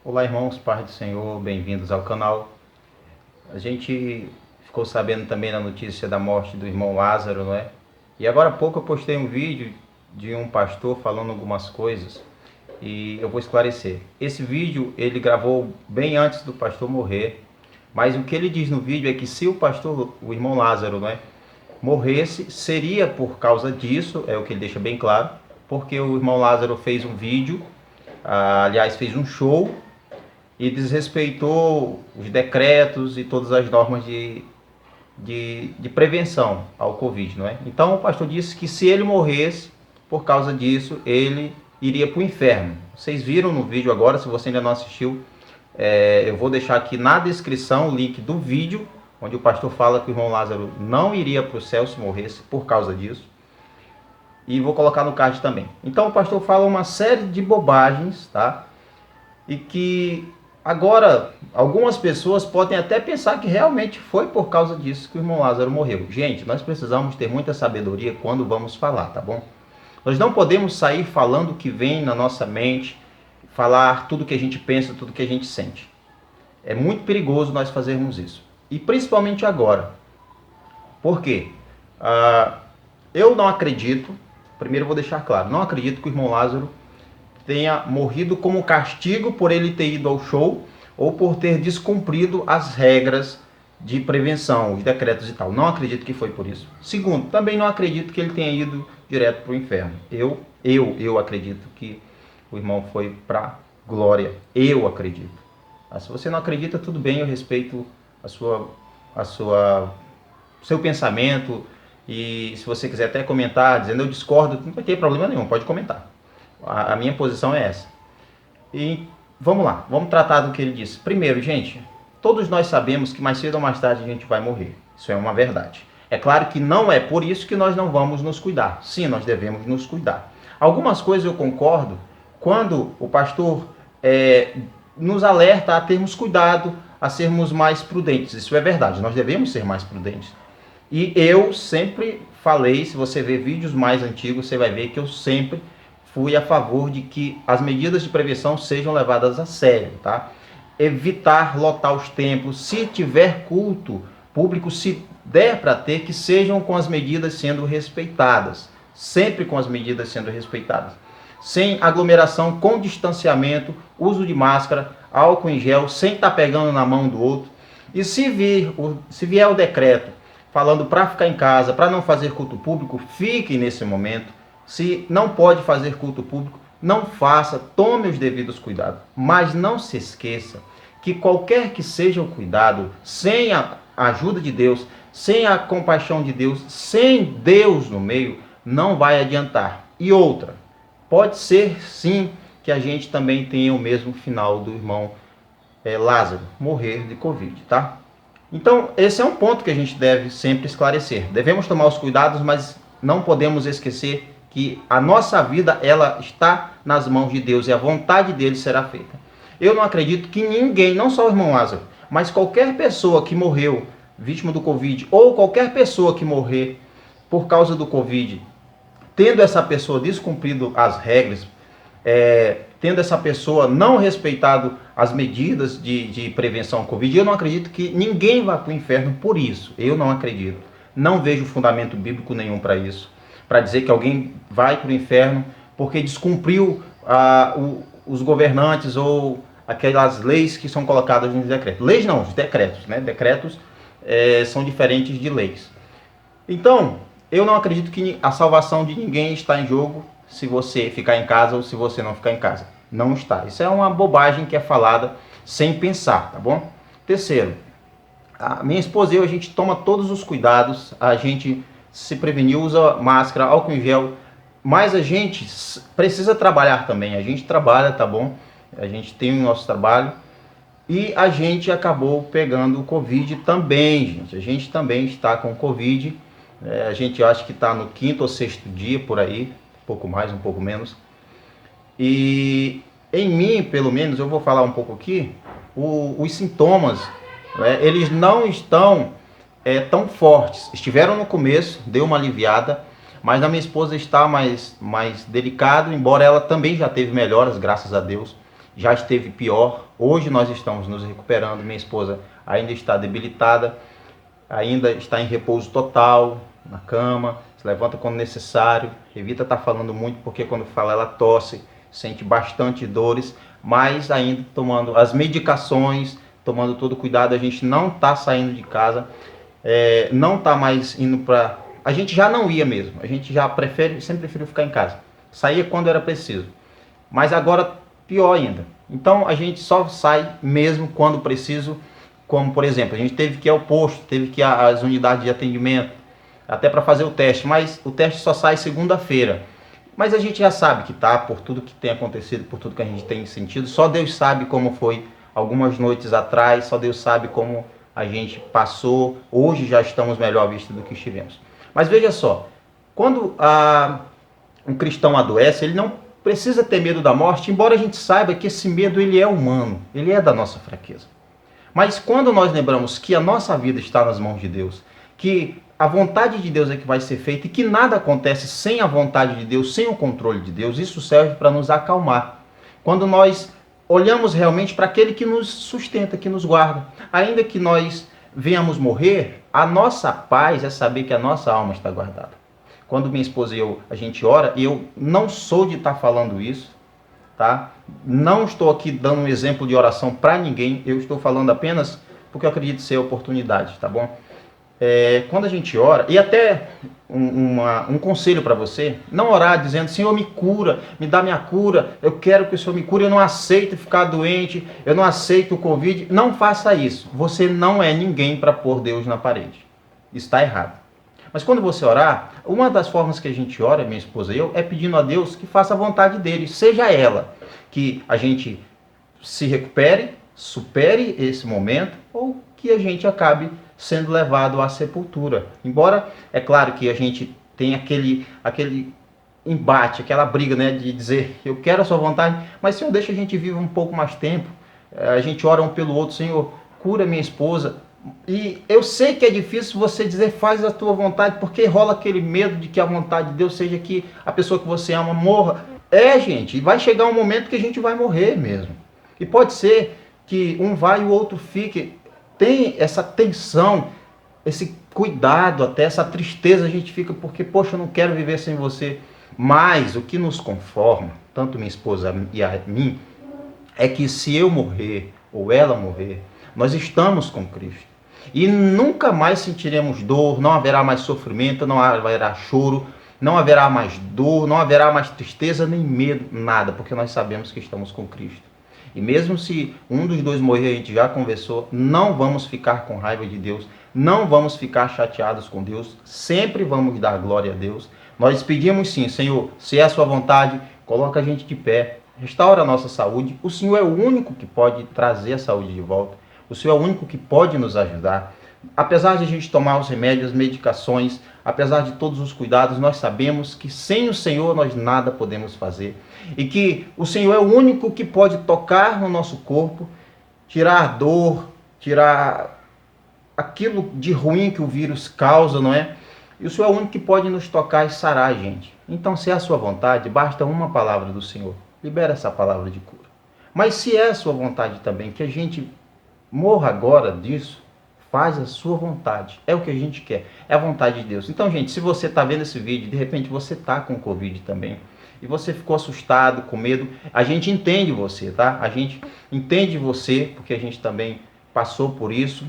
Olá, irmãos, paz do Senhor, bem-vindos ao canal. A gente ficou sabendo também na notícia da morte do irmão Lázaro, não é? E agora há pouco eu postei um vídeo de um pastor falando algumas coisas e eu vou esclarecer. Esse vídeo ele gravou bem antes do pastor morrer, mas o que ele diz no vídeo é que se o pastor, o irmão Lázaro, não é, morresse, seria por causa disso, é o que ele deixa bem claro, porque o irmão Lázaro fez um vídeo, aliás, fez um show e desrespeitou os decretos e todas as normas de prevenção ao Covid, não é? Então o pastor disse que se ele morresse por causa disso, ele iria para o inferno. Vocês viram no vídeo agora, se você ainda não assistiu, eu vou deixar aqui na descrição o link do vídeo, onde o pastor fala que o irmão Lázaro não iria para o céu se morresse por causa disso. E vou colocar no card também. Então o pastor fala uma série de bobagens, tá? E que agora algumas pessoas podem até pensar que realmente foi por causa disso que o irmão Lázaro morreu. Gente, nós precisamos ter muita sabedoria quando vamos falar, tá bom? Nós não podemos sair falando o que vem na nossa mente, falar tudo que a gente pensa, tudo que a gente sente. É muito perigoso nós fazermos isso. E principalmente agora. Por quê? Eu não acredito, primeiro eu vou deixar claro, não acredito que o irmão Lázaro tenha morrido como castigo por ele ter ido ao show ou por ter descumprido as regras de prevenção, os decretos e tal. Não acredito que foi por isso. Segundo, também não acredito que ele tenha ido direto para o inferno. Eu acredito que o irmão foi para glória. Eu acredito. Se você não acredita, tudo bem, eu respeito seu pensamento. E se você quiser até comentar, dizendo eu discordo, não vai ter problema nenhum, pode comentar. A minha posição é essa. E vamos lá, vamos tratar do que ele disse. Primeiro, gente, todos nós sabemos que mais cedo ou mais tarde a gente vai morrer. Isso é uma verdade. É claro que não é por isso que nós não vamos nos cuidar. Sim, nós devemos nos cuidar. Algumas coisas eu concordo quando o pastor nos alerta a termos cuidado, a sermos mais prudentes. Isso é verdade, nós devemos ser mais prudentes. E eu sempre falei, se você ver vídeos mais antigos, você vai ver que eu sempre fui a favor de que as medidas de prevenção sejam levadas a sério, tá? Evitar lotar os templos, se tiver culto público, se der para ter, que sejam com as medidas sendo respeitadas, sempre com as medidas sendo respeitadas. Sem aglomeração, com distanciamento, uso de máscara, álcool em gel, sem estar pegando na mão do outro. E se vier o decreto falando para ficar em casa, para não fazer culto público, fique nesse momento. Se não pode fazer culto público, não faça, tome os devidos cuidados. Mas não se esqueça que qualquer que seja o cuidado, sem a ajuda de Deus, sem a compaixão de Deus, sem Deus no meio, não vai adiantar. E outra, pode ser sim que a gente também tenha o mesmo final do irmão Lázaro, morrer de Covid, tá? Então, esse é um ponto que a gente deve sempre esclarecer. Devemos tomar os cuidados, mas não podemos esquecer que a nossa vida ela está nas mãos de Deus e a vontade dele será feita. Eu não acredito que ninguém, não só o irmão Lázaro, mas qualquer pessoa que morreu vítima do Covid ou qualquer pessoa que morrer por causa do Covid, tendo essa pessoa descumprido as regras, tendo essa pessoa não respeitado as medidas de prevenção ao Covid, eu não acredito que ninguém vá para o inferno por isso. Eu não acredito. Não vejo fundamento bíblico nenhum para isso. Para dizer que alguém vai para o inferno porque descumpriu os governantes ou aquelas leis que são colocadas nos decretos. Leis não, os decretos, né? Decretos são diferentes de leis. Então, eu não acredito que a salvação de ninguém está em jogo se você ficar em casa ou se você não ficar em casa. Não está. Isso é uma bobagem que é falada sem pensar, tá bom? Terceiro, a minha esposa e eu, a gente toma todos os cuidados, a gente se prevenir, usa máscara, álcool em gel, mas a gente precisa trabalhar também. A gente trabalha, tá bom? A gente tem o nosso trabalho e a gente acabou pegando o Covid também, gente. A gente também está com Covid. A gente acha que está no 5º ou 6º dia por aí, um pouco mais, um pouco menos. E em mim, pelo menos, eu vou falar um pouco aqui, os sintomas, eles não estão tão fortes. Estiveram no começo, deu uma aliviada, mas na minha esposa está mais delicado, embora ela também já teve melhoras, graças a Deus. já esteve pior. Hoje nós estamos nos recuperando. Minha esposa ainda está debilitada, ainda está em repouso total, na cama, se levanta quando necessário. Evita estar falando muito, porque quando fala ela tosse, sente bastante dores, mas ainda tomando as medicações, tomando todo cuidado. A gente não está saindo de casa, não está mais indo para... A gente já não ia mesmo, a gente já sempre preferiu ficar em casa. Saía quando era preciso, mas agora pior ainda. Então a gente só sai mesmo quando preciso, como por exemplo, a gente teve que ir ao posto, teve que ir às unidades de atendimento, até para fazer o teste, mas o teste só sai segunda-feira. Mas a gente já sabe que tá, por tudo que tem acontecido, por tudo que a gente tem sentido, só Deus sabe como foi algumas noites atrás, só Deus sabe como a gente passou. Hoje já estamos melhor vistos do que estivemos. Mas veja só, quando um cristão adoece, ele não precisa ter medo da morte, embora a gente saiba que esse medo ele é humano, ele é da nossa fraqueza. Mas quando nós lembramos que a nossa vida está nas mãos de Deus, que a vontade de Deus é que vai ser feita e que nada acontece sem a vontade de Deus, sem o controle de Deus, isso serve para nos acalmar. Quando nós olhamos realmente para aquele que nos sustenta, que nos guarda, ainda que nós venhamos morrer, a nossa paz é saber que a nossa alma está guardada. Quando minha esposa e eu, a gente ora, e eu não sou de estar falando isso, tá? Não estou aqui dando um exemplo de oração para ninguém, eu estou falando apenas porque eu acredito ser oportunidade, tá bom? Quando a gente ora, e até um conselho para você, não orar dizendo, Senhor, me cura, me dá minha cura, eu quero que o Senhor me cure, eu não aceito ficar doente, eu não aceito o Covid. Não faça isso, você não é ninguém para pôr Deus na parede, está errado. Mas quando você orar, uma das formas que a gente ora, minha esposa e eu, é pedindo a Deus que faça a vontade dele, seja ela, que a gente se recupere, supere esse momento, ou que a gente acabe sendo levado à sepultura. Embora, é claro que a gente tem aquele embate, aquela briga, né, de dizer, eu quero a sua vontade, mas Senhor, deixa a gente viver um pouco mais tempo. A gente ora um pelo outro, Senhor, cura minha esposa. E eu sei que é difícil você dizer, faz a tua vontade, porque rola aquele medo de que a vontade de Deus seja que a pessoa que você ama morra. Gente, vai chegar um momento que a gente vai morrer mesmo. E pode ser que um vai e o outro fique. Tem essa tensão, esse cuidado, até essa tristeza a gente fica, porque, poxa, eu não quero viver sem você. Mas o que nos conforma, tanto minha esposa e a mim, é que se eu morrer, ou ela morrer, nós estamos com Cristo. E nunca mais sentiremos dor, não haverá mais sofrimento, não haverá choro, não haverá mais dor, não haverá mais tristeza, nem medo, nada, porque nós sabemos que estamos com Cristo. E mesmo se um dos dois morrer, a gente já conversou, não vamos ficar com raiva de Deus, não vamos ficar chateados com Deus, sempre vamos dar glória a Deus. Nós pedimos sim, Senhor, se é a sua vontade, coloca a gente de pé, restaura a nossa saúde. O Senhor é o único que pode trazer a saúde de volta, o Senhor é o único que pode nos ajudar. Apesar de a gente tomar os remédios, as medicações, apesar de todos os cuidados, nós sabemos que sem o Senhor nós nada podemos fazer. E que o Senhor é o único que pode tocar no nosso corpo, tirar a dor, tirar aquilo de ruim que o vírus causa, não é? E o Senhor é o único que pode nos tocar e sarar a gente. Então, se é a sua vontade, basta uma palavra do Senhor. Libera essa palavra de cura. Mas se é a sua vontade também, que a gente morra agora disso, faz a sua vontade. É o que a gente quer. É a vontade de Deus. Então, gente, se você está vendo esse vídeo, de repente você está com Covid também, e você ficou assustado, com medo, a gente entende você, tá? A gente entende você, porque a gente também passou por isso.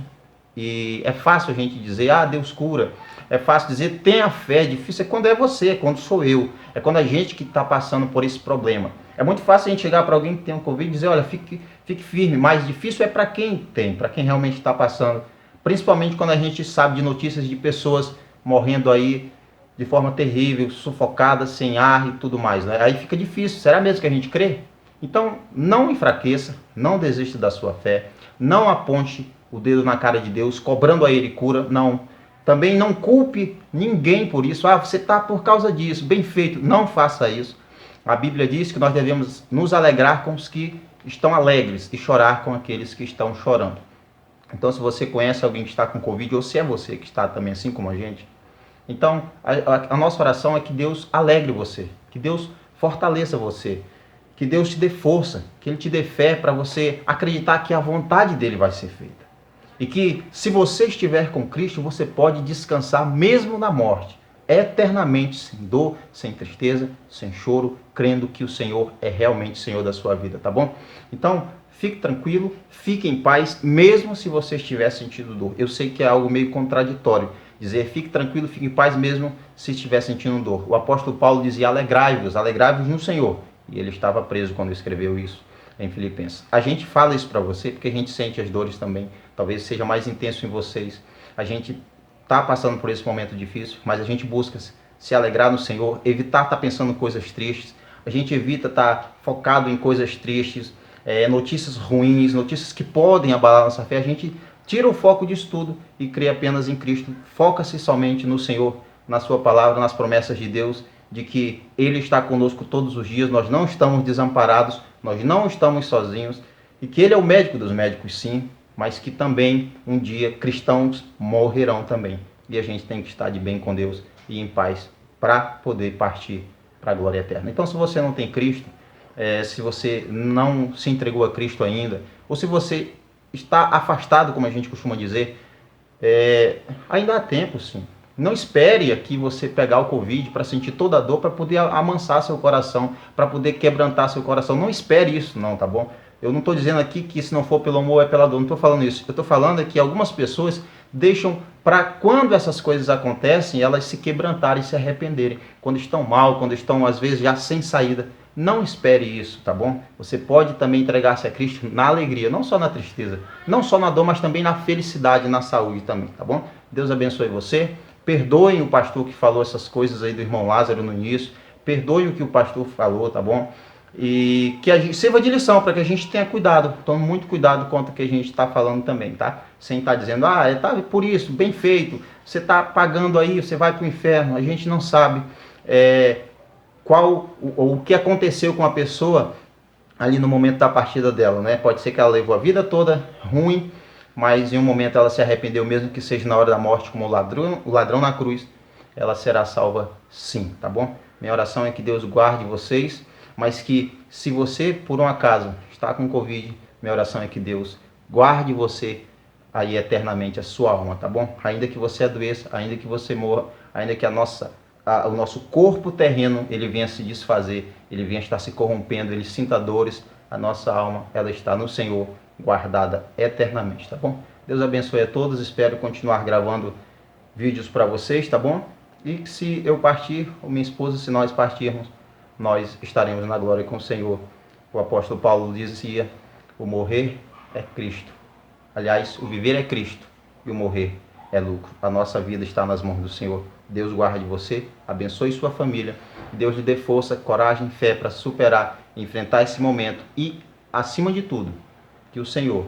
E é fácil a gente dizer, Deus cura. É fácil dizer, tenha fé. É difícil é quando é você, é quando sou eu. É quando a gente que está passando por esse problema. É muito fácil a gente chegar para alguém que tem um Covid e dizer, olha, fique firme. Mais difícil é para quem tem, para quem realmente está passando. Principalmente quando a gente sabe de notícias de pessoas morrendo aí de forma terrível, sufocadas, sem ar e tudo mais, né? Aí fica difícil. Será mesmo que a gente crê? Então, não enfraqueça, não desista da sua fé, não aponte o dedo na cara de Deus, cobrando a Ele cura, não. Também não culpe ninguém por isso. Você está por causa disso, bem feito. Não faça isso. A Bíblia diz que nós devemos nos alegrar com os que estão alegres e chorar com aqueles que estão chorando. Então, se você conhece alguém que está com Covid, ou se é você que está também assim como a gente, então a nossa oração é que Deus alegre você, que Deus fortaleça você, Que Deus te dê força, que Ele te dê fé para você acreditar que a vontade dEle vai ser feita. E que se você estiver com Cristo, você pode descansar mesmo na morte, eternamente, sem dor, sem tristeza, sem choro, crendo que o Senhor é realmente Senhor da sua vida, tá bom? Então, fique tranquilo, fique em paz, mesmo se você estiver sentindo dor. Eu sei que é algo meio contraditório dizer fique tranquilo, fique em paz mesmo se estiver sentindo dor. O apóstolo Paulo dizia alegrai-vos no Senhor. E ele estava preso quando escreveu isso em Filipenses. A gente fala isso para você porque a gente sente as dores também. Talvez seja mais intenso em vocês. A gente está passando por esse momento difícil, mas a gente busca se alegrar no Senhor, evitar estar pensando em coisas tristes. A gente evita estar focado em coisas tristes, notícias ruins, notícias que podem abalar nossa fé. A gente tira o foco disso tudo e crê apenas em Cristo. Foca-se somente no Senhor, na sua palavra, nas promessas de Deus, de que Ele está conosco todos os dias, nós não estamos desamparados, nós não estamos sozinhos, e que Ele é o médico dos médicos, sim, mas que também um dia cristãos morrerão também. E a gente tem que estar de bem com Deus e em paz para poder partir para a glória eterna. Então, se você não tem Cristo, se você não se entregou a Cristo ainda, ou se você está afastado, como a gente costuma dizer, ainda há tempo, sim. Não espere aqui você pegar o Covid para sentir toda a dor, para poder amansar seu coração, para poder quebrantar seu coração. Não espere isso, não, tá bom? Eu não estou dizendo aqui que se não for pelo amor é pela dor, não estou falando isso. Eu estou falando que algumas pessoas deixam para quando essas coisas acontecem, elas se quebrantarem, se arrependerem. Quando estão mal, quando estão às vezes já sem saída. Não espere isso, tá bom? Você pode também entregar-se a Cristo na alegria, não só na tristeza, não só na dor, mas também na felicidade, na saúde também, tá bom? Deus abençoe você. Perdoem o pastor que falou essas coisas aí do irmão Lázaro no início. Perdoem o que o pastor falou, tá bom? E que a gente sirva de lição para que a gente tenha cuidado. Tome muito cuidado quanto que a gente está falando também, tá? Sem estar dizendo, tá por isso, bem feito. Você está pagando aí, você vai para o inferno. A gente não sabe o que aconteceu com a pessoa ali no momento da partida dela, né? Pode ser que ela levou a vida toda ruim, mas em um momento ela se arrependeu, mesmo que seja na hora da morte, como o ladrão na cruz, ela será salva sim, tá bom? Minha oração é que Deus guarde vocês, mas que se você, por um acaso, está com Covid, minha oração é que Deus guarde você aí eternamente, a sua alma, tá bom? Ainda que você adoeça, ainda que você morra, ainda que o nosso corpo terreno, ele venha se desfazer, ele venha estar se corrompendo, ele sinta dores, a nossa alma, ela está no Senhor, guardada eternamente, tá bom? Deus abençoe a todos, espero continuar gravando vídeos para vocês, tá bom? E se eu partir, ou minha esposa, se nós partirmos, nós estaremos na glória com o Senhor. O apóstolo Paulo dizia, o morrer é Cristo. Aliás, o viver é Cristo e o morrer é lucro. A nossa vida está nas mãos do Senhor. Deus guarde você, abençoe sua família, Deus lhe dê força, coragem, fé para superar, enfrentar esse momento e, acima de tudo, que o Senhor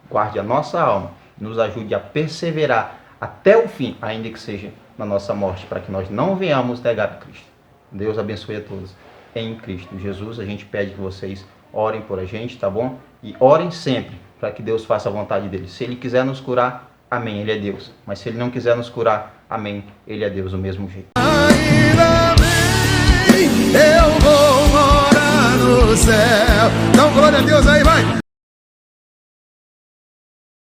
guarde a nossa alma, nos ajude a perseverar até o fim, ainda que seja na nossa morte, para que nós não venhamos negar a Cristo. Deus abençoe a todos. Em Cristo Jesus, a gente pede que vocês orem por a gente, tá bom? E orem sempre para que Deus faça a vontade dele. Se Ele quiser nos curar, amém, Ele é Deus. Mas se Ele não quiser nos curar, amém, Ele é Deus do mesmo jeito. Ainda bem, eu vou morar no céu. Então, glória a Deus aí, vai!